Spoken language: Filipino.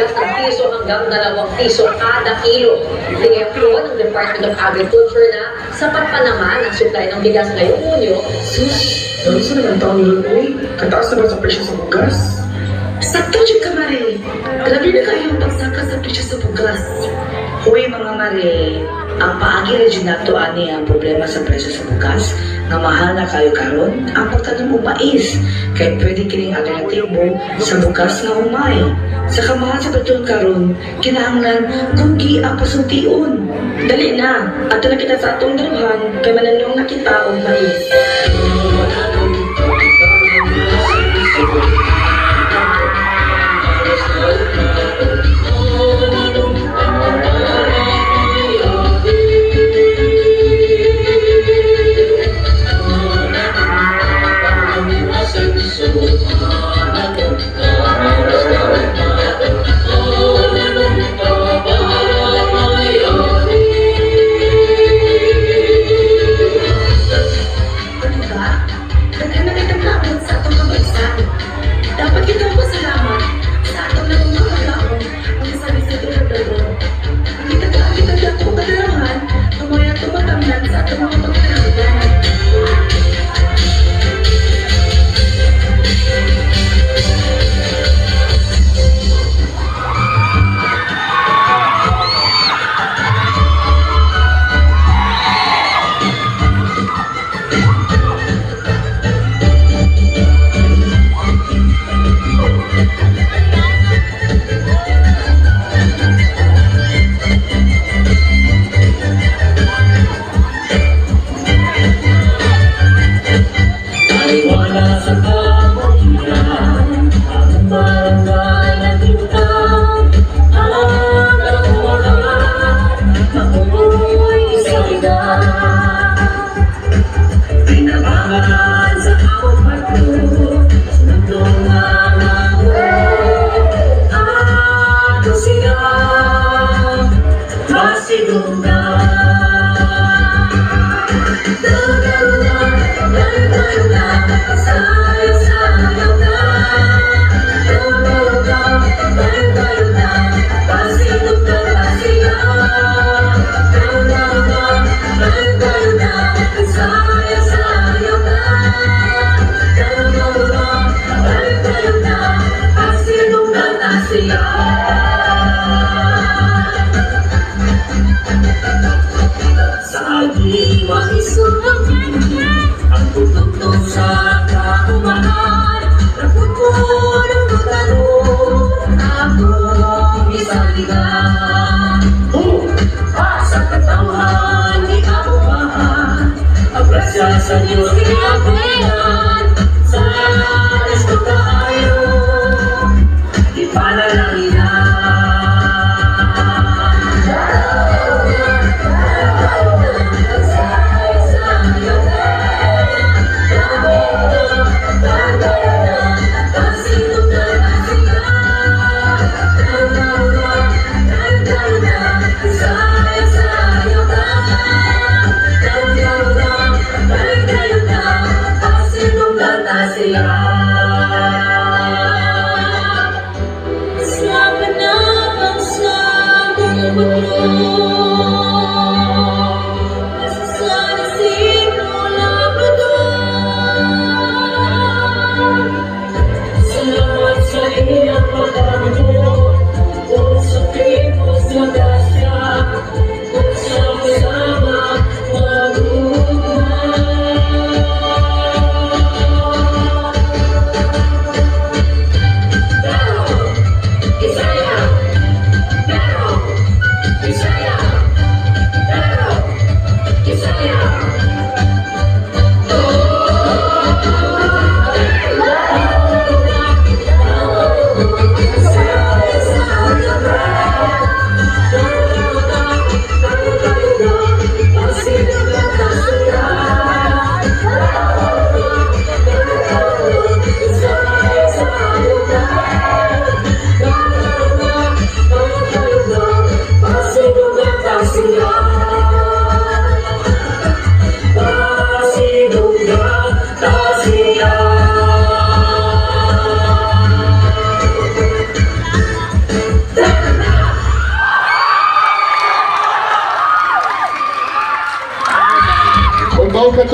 bigas ng piso hanggang 2 piso kada kilo. Tingnan po ng Department of Agriculture na sapat pa naman ang supply ng bigas ngayong Hunyo. Sus, nalusa naman taon nila, uy. Kataas naman sa presyo sa bugas. Sakto dyan ka, Mare. Grabe na kayong pagsaka sa presyo sa bugas. Hoy, mga Mare, ang paagi na dyan nato ani ang problema sa presyo sa bugas. Nga mahal na kayo karon ang pagtanong mo mais. Kaya pwede kining alternatibo sa bugas nga umay. Sa kamahal sa beton karon, kinahanglan kung ang pasuntion. Dali na, ato na kita sa atong daruhan, kay mananong na kita og mais. Dapat kita pasalamat sa atong nagong kamagaon ang sabi sa tulad-tulad. Kita dako kadalahan, tumaya tumatamnan sa atong mga pagkakaroon. Sa Diyos kinabuyan, sa resto tayo, di panalangin. Maupay